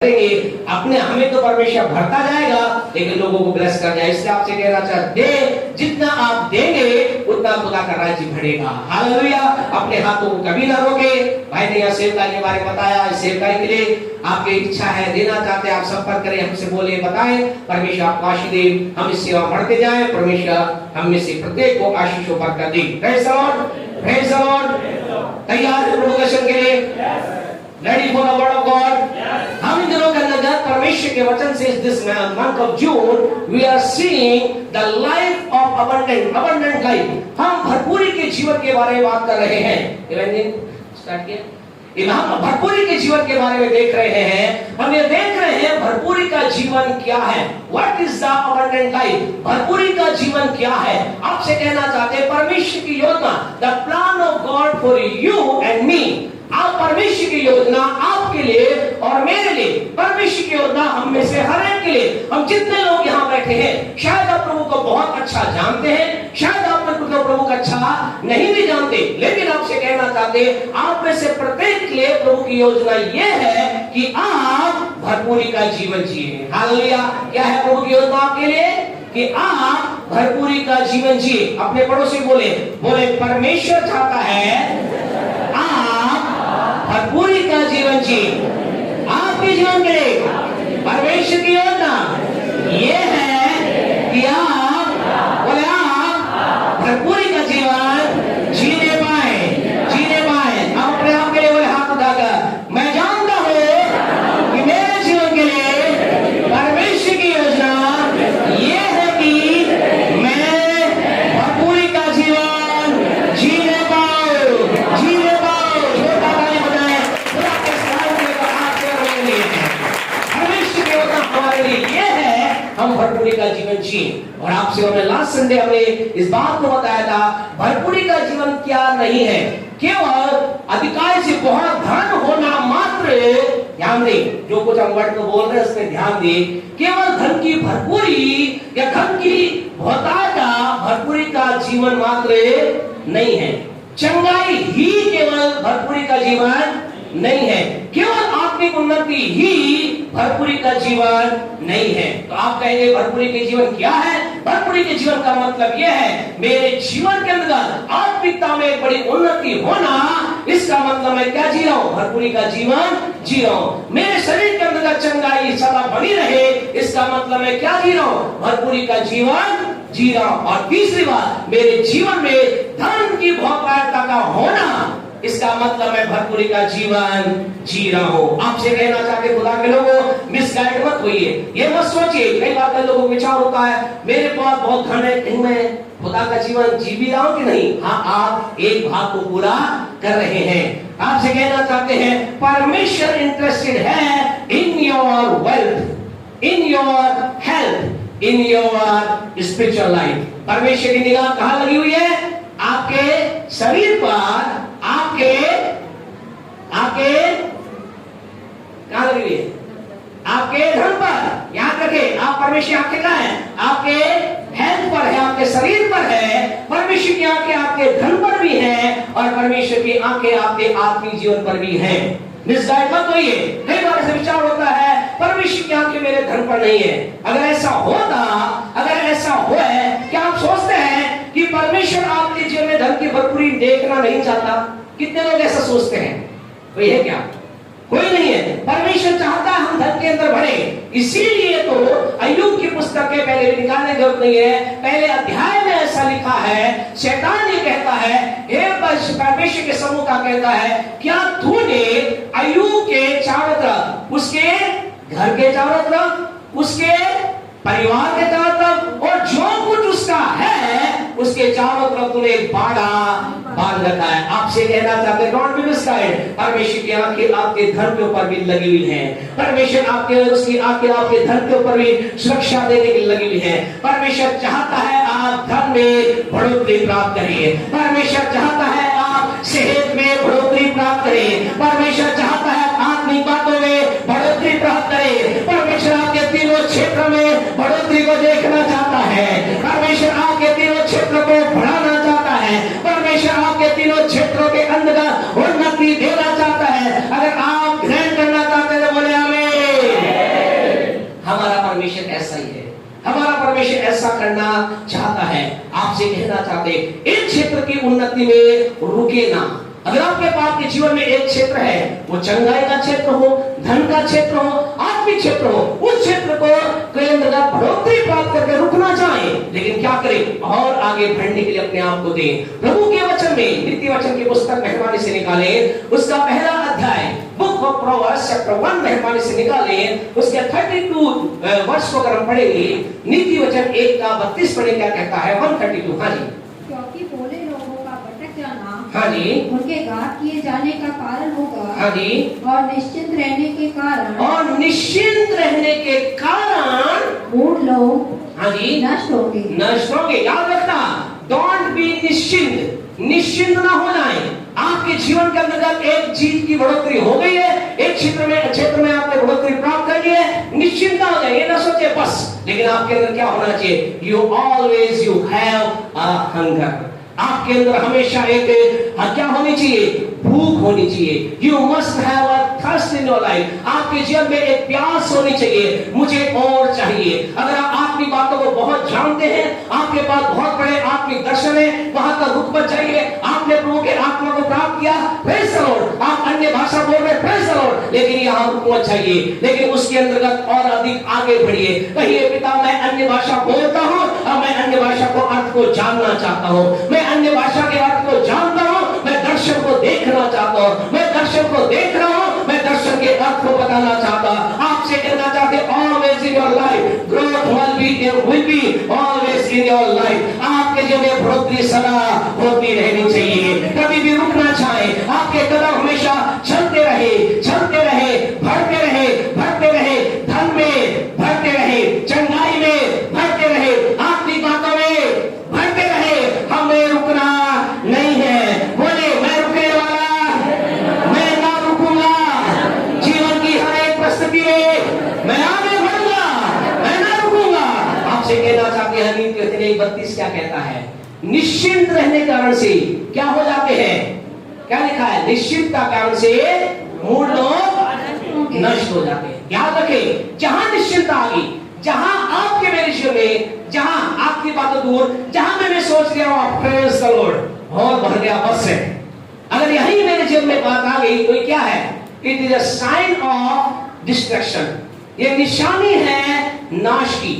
अपने हमें तो परमेश्वर भरता जाएगा लेकिन लोगों को ब्लेस कर जाए। इसलिए आपसे कहना चाहते दे, जितना आप देंगे उतना खुदा का राज्य बढ़ेगा। हालेलुया। अपने हाथों को कभी ना रोके। भाई ने यहाँ सेवकाई के बारे में बताया। इस सेवकाई के लिए आपकी इच्छा है, देना चाहते हैं, आप संपर्क करें, हमसे बोले, बताएं। परमेश्वर आपको आशीष दे, हम इस सेवा बढ़ते जाए। परमेश्वर हम में से प्रत्येक को आशीष और बरकत दे। Praise the lord, praise the lord. तैयार है प्रभु दर्शन के लिए? Ready for the word of God? हम इन दिनों के अंदर परमेश्वर के वचन से this month of June we are seeing the life of abundant life। हम भरपूरी के जीवन के बारे में बात कर रहे हैं। इवेंटिंग स्टार्ट किया। हम भरपूरी के जीवन के बारे में देख रहे हैं। हम ये देख रहे हैं भरपूरी का जीवन क्या है। What is the abundant life? भरपूरी का जीवन क्या है? आपसे कहना चाहते हैं परमेश्वर की योजना, the plan of God for you and me। आप परमेश्वर की योजना आपके लिए और मेरे लिए, परमेश्वर की योजना हम में से हर एक के लिए। हम जितने लोग यहाँ बैठे हैं शायद आप प्रभु को बहुत अच्छा जानते हैं, शायद आप प्रभु को अच्छा नहीं भी जानते, लेकिन आपसे कहना चाहते आप में से प्रत्येक के लिए प्रभु की योजना ये है कि आप भरपूरी का जीवन जिए। हालेलुया। क्या है प्रभु की योजना आपके लिए? कि आप भरपूरी का जीवन जिए। अपने पड़ोसी बोले परमेश्वर चाहता है आप भरपूरी का जीवन जिए। आपके जीवन के लिए परमेश्वर की योजना ये है कि आप भरपूरी का जीवन जीने पाए। आप अपने आप के लिए बोले हाथ उठाकर, मैं जानता हूँ कि मेरे जीवन के लिए परमेश्वर की योजना ये है कि मैं भरपूरी का जीवन जीने पाऊं। छोटा भाई बताए परमेश्वर की योजना हमारे लिए ये है हम भरपूरी का जीवन जिए। और आपसे हमने लास्ट संडे हमने इस बात को बताया था भरपूरी का जीवन क्या नहीं है, केवल अधिकार से बहुत धन होना मात्र। ध्यान दें, जो कुछ हम वर्ड को बोल रहे हैं उसमें ध्यान दें। केवल धन की भरपूरी या धन की बहुतायता भरपूरी का जीवन मात्र नहीं है। चंगाई ही केवल भरपूरी का जीवन नहीं है। केवल आत्मिक उन्नति ही भरपूरी का जीवन नहीं है। तो आप कहेंगे भरपूरी के जीवन क्या है? भरपूरी के जीवन का मतलब यह है मेरे जीवन के अंदर आत्मिकता में एक बड़ी उन्नति होना। इसका मतलब मैं क्या जी रहा हूँ? भरपूरी का जीवन जी रहा हूँ। मेरे शरीर के अंदर चंगाई सदा बनी रहे, इसका मतलब मैं क्या जी रहा हूँ? भरपूरी का जीवन जी रहा हूँ। और तीसरी बात, मेरे जीवन में धन की बहुतायता का होना, इसका मतलब मैं भरपूरी का जीवन जी रहा हूँ। आपसे कहना चाहते खुदा के लोगों, मिसगाइड मत होइए। ये मत सोचिए, कई बार के लोगों को विचार होता है मेरे पास बहुत धन है, कहीं मैं खुदा का जीवन जी भी रहा हूँ कि नहीं? हाँ, आप एक भाग को पूरा कर रहे हैं। आपसे कहना चाहते हैं परमेश्वर इंटरेस्टेड है in your wealth, in your health, in your spiritual life. परमेश्वर की निगाह कहाँ लगी हुई है? आपके शरीर पर, आपके कहां लगी हुई है? आपके धन पर। याद रखें, आप परमेश्वर आंखें कहां है? आपके हेल्थ पर है, आपके शरीर पर है। परमेश्वर की आंखें आपके धन पर भी है और परमेश्वर की आंखें आपके आत्मिक जीवन पर भी है। मिसगाइड मत होइए। कई बार ऐसा विचार होता है परमेश्वर की आंखें मेरे धन पर नहीं है। अगर ऐसा होता, अगर ऐसा हुआ है, क्या आप सोचते हैं कि परमेश्वर आपके जीवन में धन की भरपूरी देखना नहीं चाहता? कितने लोग ऐसा सोचते हैं? कोई है क्या? कोई नहीं है। परमेश्वर चाहता है हम धन के अंदर बढ़े। इसीलिए तो अय्यूब की पुस्तक के पहले निकालने की जरूरत नहीं है, पहले अध्याय में ऐसा लिखा है। शैतान ये कहता है, हे परमेश्वर के समूह का कहता है, क्या तूने अय्यूब के चारों तरफ, उसके घर के चारों तरफ, उसके परिवार के चारों तरफ और जो कुछ उसका है उसके चारों तरफ तूने बाड़ा बांध रखा है। आपसे कहना चाहते हैं डोंट बी मिसगाइड। परमेश्वर की आंखें आपके धन के ऊपर भी लगी हुई है। परमेश्वर आपके उसकी आंखें आपके धन के ऊपर भी सुरक्षा देने की लगी हुई है। परमेश्वर चाहता है आप धन में बढ़ोतरी प्राप्त करिए। परमेश्वर चाहता है आप सेहत में बढ़ोतरी प्राप्त करें। परमेश्वर चाहता है आत्मिक बातों में बढ़ोतरी प्राप्त करें। परमेश्वर आपके तीनों क्षेत्र में बढ़ोतरी को देखना चाहता है। परमेश्वर आपके तीनों क्षेत्र को बढ़ाना चाहता है। परमेश्वर आपके तीनों क्षेत्रों के अंदर उन्नति देना चाहता है। अगर आप ग्रहण करना चाहते हैं तो बोले आमीन। परमेश्वर ऐसा ही है, हमारा परमेश्वर ऐसा करना चाहता है। आपसे कहना चाहते एक क्षेत्र की उन्नति में रुके ना। अगर आपके पाप के जीवन में एक क्षेत्र है, वो चंगाई का क्षेत्र हो, धन का क्षेत्र हो, आत्मिक क्षेत्र हो, उस क्षेत्र को केंद्रगत बढ़ोतरी प्राप्त करके रुकना चाहे, लेकिन क्या करें और आगे बढ़ने के लिए अपने आप को दें। प्रभु के वचन में, नीति वचन की पुस्तक मेहरबानी से निकाले, उसका पहला अध्याय बुक ऑफ प्रोवर्ब्स चैप्टर 1 मेहरबानी से निकाले, उसके 32 वर्ष को अगर हम पढ़ेंगे, नीति वचन 1 का 32 पढ़े, क्या कहता है 132। हाँ जी, क्योंकि भोले लोगों का भटक जाना, हाँ जी, उनके घात किए जाने का कारण होगा, हाँ जी, और निश्चिंत रहने के कारण, और निश्चिंत रहने के कारण मूढ़ लोग, हाँ जी, नष्ट होंगे। नष्ट होंगे। याद रखना, डोंट बी निश्चिंत, निश्चिंत ना हो जाए। आपके जीवन के अंतर्गत एक चीज की बढ़ोतरी हो गई है, एक क्षेत्र में आपने बढ़ोतरी प्राप्त कर ली है, निश्चिंत हो जाए, ये ना सोचे बस। लेकिन आपके अंदर क्या होना चाहिए? You always you have a hunger. आपके अंदर हमेशा एक क्या होनी चाहिए? भूख होनी चाहिए। You must have a thirst in your life. आपके जीवन में एक प्यास होनी चाहिए, मुझे और चाहिए। अगर आप अपनी बातों को बहुत जानते हैं, आपके पास बहुत बड़े आत्मिक दर्शन है, वहां तक रुक मत जाइए। आपने प्रभु के आत्मा को प्राप्त किया, प्रेज़ द लॉर्ड, आप अन्य भाषा बोल रहे, प्रेज़ द लॉर्ड, लेकिन यहाँ रुक मत जाइए। लेकिन उसके अंतर्गत और अधिक आगे बढ़िए। कहिए, पिता मैं अन्य भाषा बोलता हूँ और मैं अन्य भाषा को अर्थ को जानना चाहता हूँ, मैं अन्य भाषा के अर्थ को जानता हूँ, मैं दर्शन को देखना चाहता हूँ, मैं दर्शन को देख रहा हूँ, मैं दर्शन के अर्थ को बताना चाहता हूँ। आपसे कहना चाहते always in your life growth will be always in your life। आपके जीवन में बढ़ोतरी सदा होती रहनी चाहिए, कभी भी रुकना चाहे। आपके कदम हमेशा चलते रहे, चलते रहे, बढ़ते रहे, बढ़ते रहे, धन में बढ़ते रहे, चंगाई में बढ़ते रहे, आत्मिक बातों में बढ़ते रहे। हमें रुकना नहीं है। बोले, मैं रुकने वाला, मैं ना रुकूंगा। जीवन की हर एक परिस्थिति में मैं आगे बढ़ूंगा, मैं ना रुकूंगा। आपसे कहना चाहते हैं, नीति वचन 1:32 क्या कहता है? निश्चिंत रहने के कारण से क्या हो जाते हैं? क्या लिखा है? निश्चिंत का कारण से मूढ़ लोग नष्ट हो जाते हैं। याद रखें, जहां निश्चिंतता आ गई, जहां आपके मेरे जीवन में, जहां आपकी बातें दूर, जहां मैं सोच रहा हूं प्रेज़ द लॉर्ड और भर गया, बस है। अगर यही मेरे जीवन में बात आ गई तो क्या है? It is a sign of destruction. ये निशानी है नाश की।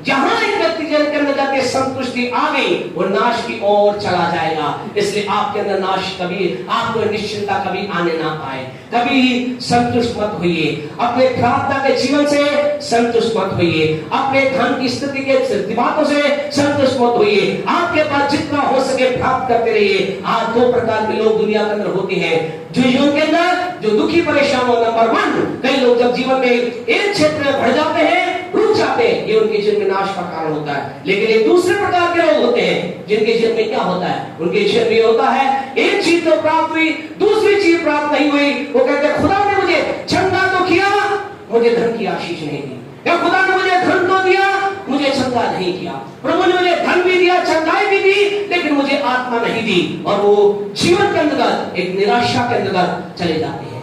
जहां एक व्यक्ति के अंदर संतुष्टि आ गई, वो नाश की ओर चला जाएगा। इसलिए आपके अंदर नाश कभी, आपको निश्चिंतता कभी आने ना पाए। कभी संतुष्ट मत होइए, अपने प्रार्थना के जीवन से संतुष्ट मत होइए, अपने धन की स्थिति के बातों से संतुष्ट मत होइए। आपके पास जितना हो सके प्राप्त करते रहिए। आज 2 प्रकार के लोग दुनिया के अंदर होते हैं, जो जीवन के अंदर जो दुखी परेशान हो। नंबर 1, कई लोग जब जीवन में एक क्षेत्र में बढ़ जाते हैं, रुक जाते हैं, ये उनके जीवन में नाश का कारण होता है। लेकिन एक दूसरे प्रकार के लोग होते हैं, जिनके जीवन में क्या होता है? उनके जीवन में होता है, एक चीज तो प्राप्त हुई, दूसरी चीज प्राप्त नहीं हुई। वो कहते हैं, खुदा ने मुझे चंगा तो किया, मुझे धन की आशीष नहीं दी। या खुदा ने मुझे धन तो दिया, मुझे चंगा नहीं किया। प्रभु ने मुझे धन भी दिया, चंगाई भी दी, लेकिन मुझे आत्मा नहीं दी। और वो जीवन के अंतर्गत एक निराशा के अंतर्गत चले जाते हैं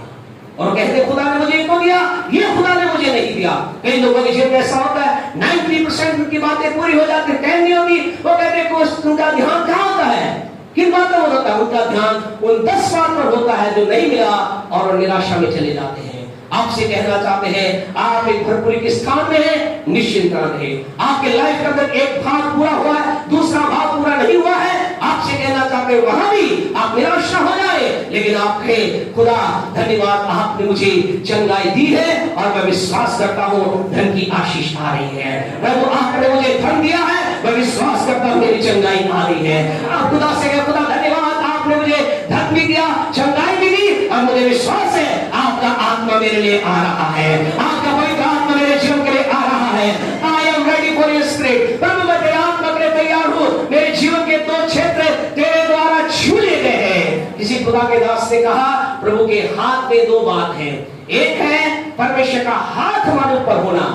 और कहते, खुदा ने मुझे इनको दिया, ये खुदा ने मुझे नहीं दिया। कई लोगों के जीवन में ऐसा होता है, 90% उनकी बातें पूरी हो जाती, 10 नहीं होती। वो कहते हैं, उनका ध्यान कहाँ होता है? किन बातों में होता है? उनका ध्यान उन 10 बात पर होता है जो नहीं मिला, और निराशा में चले जाते हैं। आपसे कहना चाहते हैं, आप एक भरपूरी के स्थान में हैं, निश्चिंत रहे। आपके लाइफ के अंदर एक भाग पूरा हुआ है, दूसरा भाग पूरा नहीं हुआ है। आपसे कहना चाहते हैं, वहां भी आप निराश न हो जाए, लेकिन आप कहें, खुदा धन्यवाद, आपने मुझे चंगाई दी है और मैं विश्वास करता हूँ धन की आशीष आ रही है। प्रभु आपने मुझे धन दिया है, मैं विश्वास करता हूँ मेरी चंगाई आ रही है। आप खुदा से कहें, खुदा धन्यवाद, आपने मुझे धन भी दिया, चंगाई भी दी, और मुझे विश्वास है आपका आत्मा मेरे लिए आ रहा है, आपका पवित्र आत्मा मेरे जीवन के लिए आ रहा है। I am ready for your spirit. प्रभु मैं तेरे आत्मा के लिए तैयार हूँ। मेरे जीवन के 2 क्षेत्र तेरे द्वारा छू लिए गए हैं। किसी खुदा के दास ने कहा, प्रभु के हाथ में 2 बात है। एक है परमेश्वर का हाथ हमारे ऊपर होना,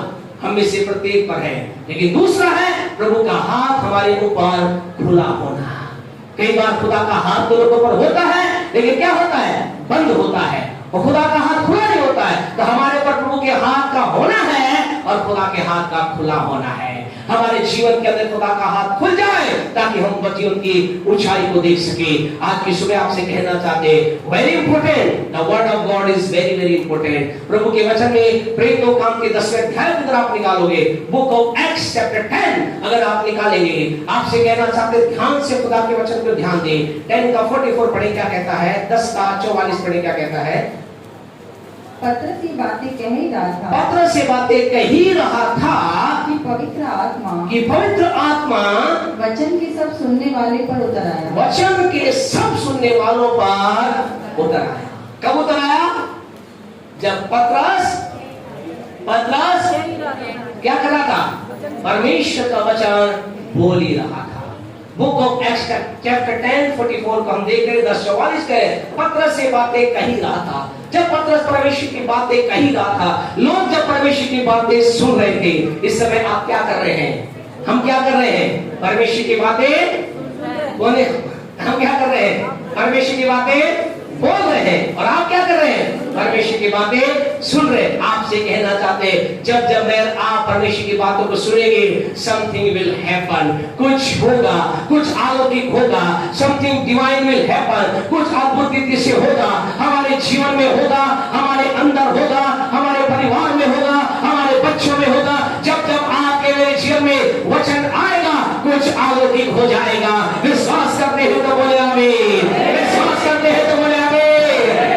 हम में से प्रत्येक पर है, लेकिन दूसरा है प्रभु का हाथ हमारे ऊपर खुला होना। कई बार खुदा का हाथ तो लोगों पर होता है, लेकिन क्या होता है? बंद होता है। और खुदा का हाथ खुला नहीं होता है। तो हमारे पर प्रभु के हाथ का होना है और खुदा के हाथ का खुला होना है। हमारे जीवन के अंदर खुदा का हाथ खुल जाए ताकि हम जीवन की ऊंचाई को देख सके। आज की सुबह आपसे कहना चाहते हैं, very important, the word of God is very very important. प्रभु के वचन में प्रेरित काम के 10वें अध्याय अगर आप निकालोगे, बुक ऑफ एक्ट्स चैप्टर 10 अगर आप निकालेंगे, आपसे कहना चाहते ध्यान से खुदा के वचन को ध्यान दें। 10 का 44 पढ़े क्या कहता है, 10 का 44 पढ़े क्या कहता है। पत्रस ये बातें कह ही रहा था, पत्रस से बातें कह ही रहा था कि पवित्र आत्मा वचन के सब सुनने वाले पर उतर आया। वचन के सब सुनने वालों पर उतर आया। कब उतर आया? जब पत्रस क्या कर रहा था? परमेश्वर का वचन बोल ही रहा था। बुक ऑफ एक्ट्स चैप्टर 10 44 को हम देख रहे 10:44 के पत्रस से बातें कह ही रहा था। जब पत्रस परमेश्वर की बातें कह ही रहा था, लोग जब परमेश्वर की बातें सुन रहे थे, इस समय आप क्या कर रहे हैं? हम क्या कर रहे हैं? परमेश्वर की बातें बोले। हम क्या कर रहे हैं? परमेश्वर की बातें बोल रहे हैं। और आप क्या कर रहे हैं? परमेश्वर की बातें सुन रहे हैं। आपसे कहना चाहते हैं, जब मैं आप परमेश्वर की बातों को सुनेंगे, समथिंग विल हैपन, कुछ होगा, कुछ अलौकिक होगा, समथिंग डिवाइन विल हैपन, कुछ अद्भुत रीति से होगा, हमारे जीवन में होगा, हमारे अंदर होगा, हमारे परिवार में होगा, हमारे बच्चों में होगा। जब आपके मेरे जीवन में वचन आएगा, कुछ अलौकिक हो जाएगा। विश्वास करते हो तो बोले आमीन, विश्वास करते हैं तो बोले आमीन।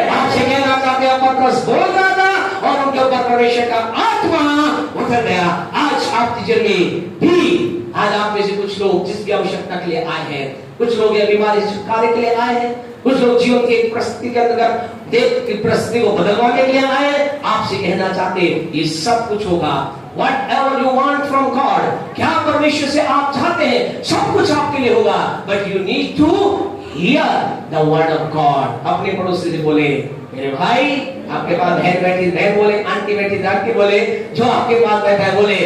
आपसे कहना चाहते हैं, पत्रस बोल रहा था और उनके ऊपर परमेश्वर का आत्मा उतर गया। आज आपके जीवन में भी, आज आप में से कुछ लोग जिसकी आवश्यकता के लिए आए हैं, कुछ लोग ये बीमारी से छुटकारे के लिए आए हैं, कुछ लोग जीवन की एक परिस्थिति के अंदर देख की परिस्थिति को बदलवाने के लिए आए हैं। आपसे कहना चाहते हैं, ये सब कुछ होगा। Whatever you want from God, क्या परमेश्वर से आप चाहते हैं, सब कुछ आपके लिए होगा। But you need to hear the word of God। अपने पड़ोसी से बोले, मेरे भाई, आपके पास बहन बैठी बहन बोले, आंटी बैठी आंटी बोले, जो आपके पास बैठा है बोले,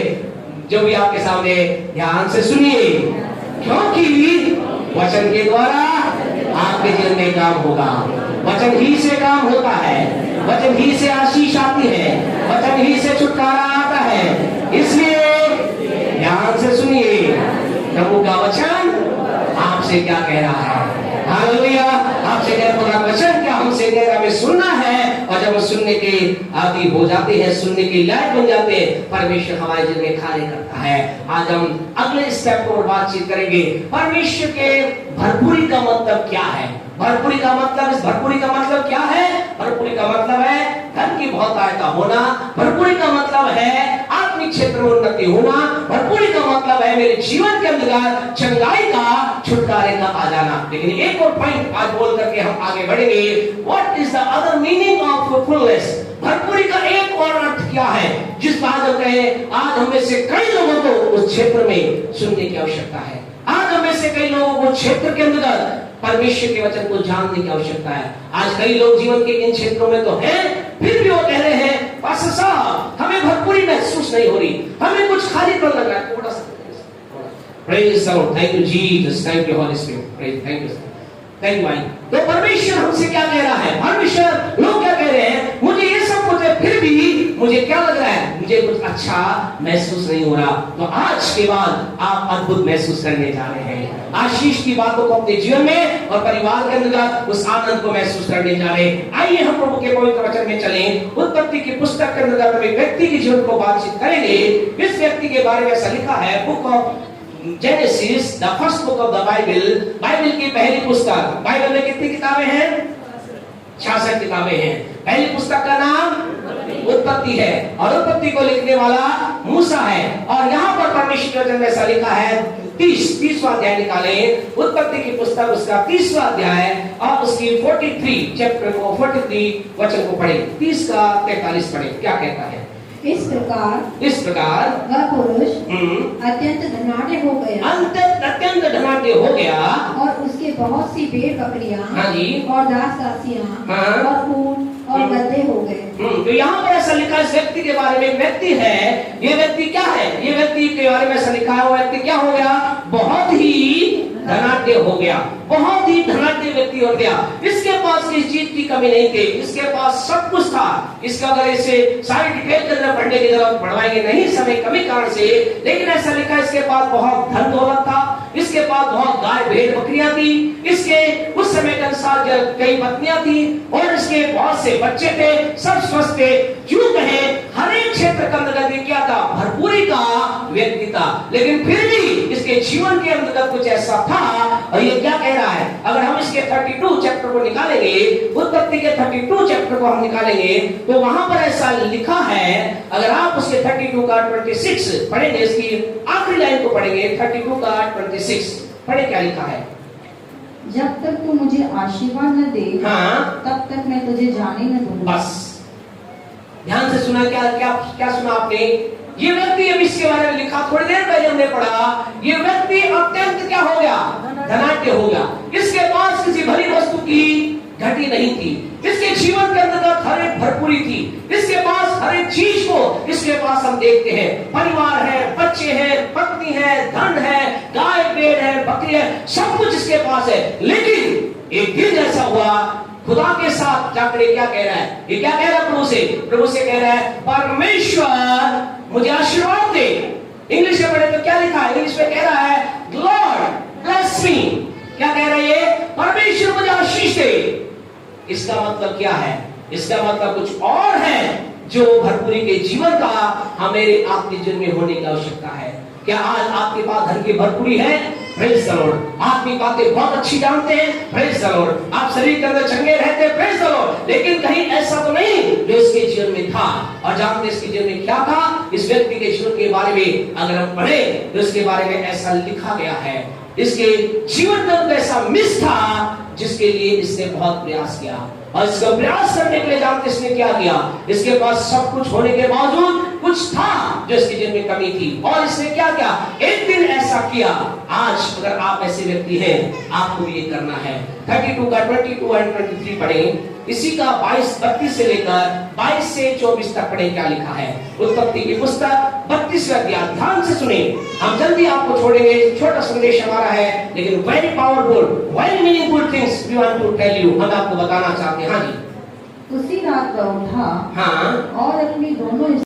जो भी आपके सामने, ध्यान से सुनिए, क्योंकि वचन के द्वारा आपके जीवन में काम होगा। वचन ही से काम होता है, वचन ही से आशीष आती है, वचन ही से छुटकारा आता है। इसलिए ध्यान से सुनिए, प्रभु का वचन आपसे क्या कह रहा है। हालेलुया। आपसे कह रहा वचन क्या हमसे कह रहा है, हमें सुनना है। और जब हम सुनने के आदि हो जाते हैं, सुनने के लायक बन जाते हैं, परमेश्वर हमारे जीवन में कार्य करता है। आज हम अगले स्टेप पर बातचीत करेंगे। परमेश्वर के भरपूरी का मतलब क्या है? भरपूरी का मतलब, इस भरपूरी का मतलब क्या है? भरपूरी का मतलब है धन की बहुतायता होना। भरपूरी का मतलब है आत्मिक क्षेत्र में उन्नति होना। भरपूरी का मतलब है मेरे जीवन के अंदर चंगाई का, छुटकारे का आ जाना। लेकिन एक और पॉइंट आज बोल करके हम आगे बढ़ेंगे। What is the other meaning of fullness? भरपूरी का एक और अर्थ क्या है, जिस बात हम कहें, आज हमें से कई लोगों को उस क्षेत्र में सुनने की आवश्यकता है। आज हमें से कई लोगों को क्षेत्र के अंदर परमेश्वर के वचन को जानने की आवश्यकता है। आज कई लोग जीवन के इन क्षेत्रों में तो हैं, फिर भी वो कह रहे हैं, पास्टर साहब, हमें भरपूरी महसूस नहीं हो रही, हमें कुछ खालीपन लग रहा है। थोड़ा सा praise the Lord, thank you Jesus, thank you Holi spirit, praise, thank you, thank you भाई। तो परमेश्वर हमसे क्या कह रहा है? परमेश्वर, लोग क्या कह रहे हैं, मुझे ये सब कुछ है, फिर भी मुझे क्या लग रहा है, मुझे कुछ अच्छा महसूस नहीं हो रहा। तो आज के बाद आप अद्भुत महसूस करने जा रहे हैं। आशीष की बातों को अपने जीवन में और परिवार के अंदर उस आनंद को महसूस करने जा रहे हैं। आइए हम प्रभु के पवित्र वचन में चलें। उत्पत्ति की पुस्तक के अंदर हम एक व्यक्ति के जीवन को बातचीत करेंगे। इस व्यक्ति के बारे में ऐसा लिखा है, book of genesis, the first book of the Bible, Bible की पहली पुस्तक। बाइबल में कितनी किताबें हैं? 66 किताबें हैं। पहली पुस्तक का नाम उत्पत्ति है और उत्पत्ति को लिखने वाला मूसा है। और यहाँ पर परमेश्वर के वचन में ऐसा लिखा है, 30वां अध्याय निकाले, उत्पत्ति की पुस्तक उसका 30वां अध्याय और उसकी 43 चैप्टर को 43 वचन को पढ़े, 30 का 43 पढ़े। क्या कहता है? इस प्रकार वह पुरुष अत्यंत धनाढ्य हो गया, अत्यंत धनाढ्य हो गया, और उसके बहुत सी भेड़ बकरियां, हाँ जी, और दास दासियां, हाँ, और ऊंट और गधे हो गए। तो यहाँ पर ऐसा लिखा इस व्यक्ति के बारे में, व्यक्ति है, ये व्यक्ति क्या है? ये व्यक्ति के बारे में ऐसा लिखा है, वो व्यक्ति क्या हो गया? बहुत ही धनाढ्य हो गया, बहुत ही धनाढ्य व्यक्ति हो गया। इसके पास किसी चीज की कमी नहीं थी, इसके पास सब कुछ था। इसका अगर इसे सारी डिटेल के अंदर पढ़ने की जरूरत पढ़वाएंगे नहीं समय कमी कारण से, लेकिन ऐसा लिखा इसके पास बहुत धन दौलत था, इसके पास बहुत गाय भेड़ बकरियां थी, इसके उस समय के अनुसार कई पत्नियां थी और इसके बहुत से बच्चे थे, सब स्वस्थ थे। क्यों कहे हर एक क्षेत्र का अंतर्गत क्या था, भरपूरी का व्यक्ति था। लेकिन फिर भी इसके जीवन के अंतर्गत कुछ ऐसा था। और ये क्या कह रहा है, अगर हम इसके 32 चैप्टर को निकालेंगे, उत्पत्ति के 32 चैप्टर को हम निकालेंगे तो वहां पर ऐसा लिखा है, अगर आप उसके 32 का 26 पढ़ेंगे, इसकी आखिरी लाइन को पढ़ेंगे, 32 का 26 पढ़े, क्या लिखा है। जब तक तू मुझे आशीर्वाद न दे, हाँ, तब तक मैं तुझे जाने न दूंगा। बस ध्यान से सुना, क्या क्या क्या सुना आपने। ये व्यक्ति, अब इसके बारे में लिखा थोड़ी देर पहले हमने पढ़ा, ये व्यक्ति अत्यंत क्या हो गया, धनाढ्य हो गया। इसके पास किसी भली वस्तु की घटी नहीं थी, इसके जीवन के अंतर्गत हर एक भरपूरी थी, इसके पास हर एक चीज को इसके पास हम देखते हैं, परिवार है, बच्चे हैं, पत्नी है, धन है, गाय भेड़ है, बकरी है, सब कुछ इसके पास है। लेकिन एक दिन ऐसा हुआ, खुदा के साथ जाकर क्या कह रहा है, ये क्या कह रहा है, प्रभु से कह रहा है, परमेश्वर मुझे आशीर्वाद दे। इंग्लिश में पढ़े तो क्या लिखा है, इंग्लिश में कह रहा है लॉर्ड ब्लेस मी। क्या कह रहा है, परमेश्वर मुझे आशीष दे। इसका मतलब क्या है, इसका मतलब कुछ और है जो भरपूरी के जीवन का हमारे आपके जीवन में होने की आवश्यकता है। क्या आज आपके पास धन की भरपूरी है? Praise the Lord. आप ये बातें बहुत अच्छी जानते हैं, प्रेज द लॉर्ड। आप शरीर के अंदर चंगे रहते हैं, प्रेज द लॉर्ड। लेकिन कहीं ऐसा तो नहीं जो इसके जीवन में था। और जानते इसके जीवन में क्या था, इस व्यक्ति के जीवन के बारे में अगर हम पढ़े तो इसके बारे में ऐसा लिखा गया है, इसके जीवन में ऐसा मिस था जिसके लिए इसने बहुत प्रयास किया। और इसका प्रयास करने के लिए जानते इसने क्या किया, इसके पास सब कुछ होने के बावजूद कुछ था जो इसके जीवन में कमी थी। और इसने क्या किया, एक दिन ऐसा किया। आज अगर आप ऐसे व्यक्ति हैं, आपको भी ये करना है। 32 का 22 और 23 पढ़ें, इसी का 22 से लेकर 22 से 24 तक पढ़े, क्या लिखा है। उत्पत्ति की पुस्तक 32वां अध्याय, ध्यान से सुने। हम जल्दी आपको छोड़ेंगे, छोटा संदेश हमारा है लेकिन very powerful, very meaningful things we want to tell you, हम आपको बताना चाहते हैं। हाँ जी। उसी रात वह उठा, हाँ, और अपनी दोनों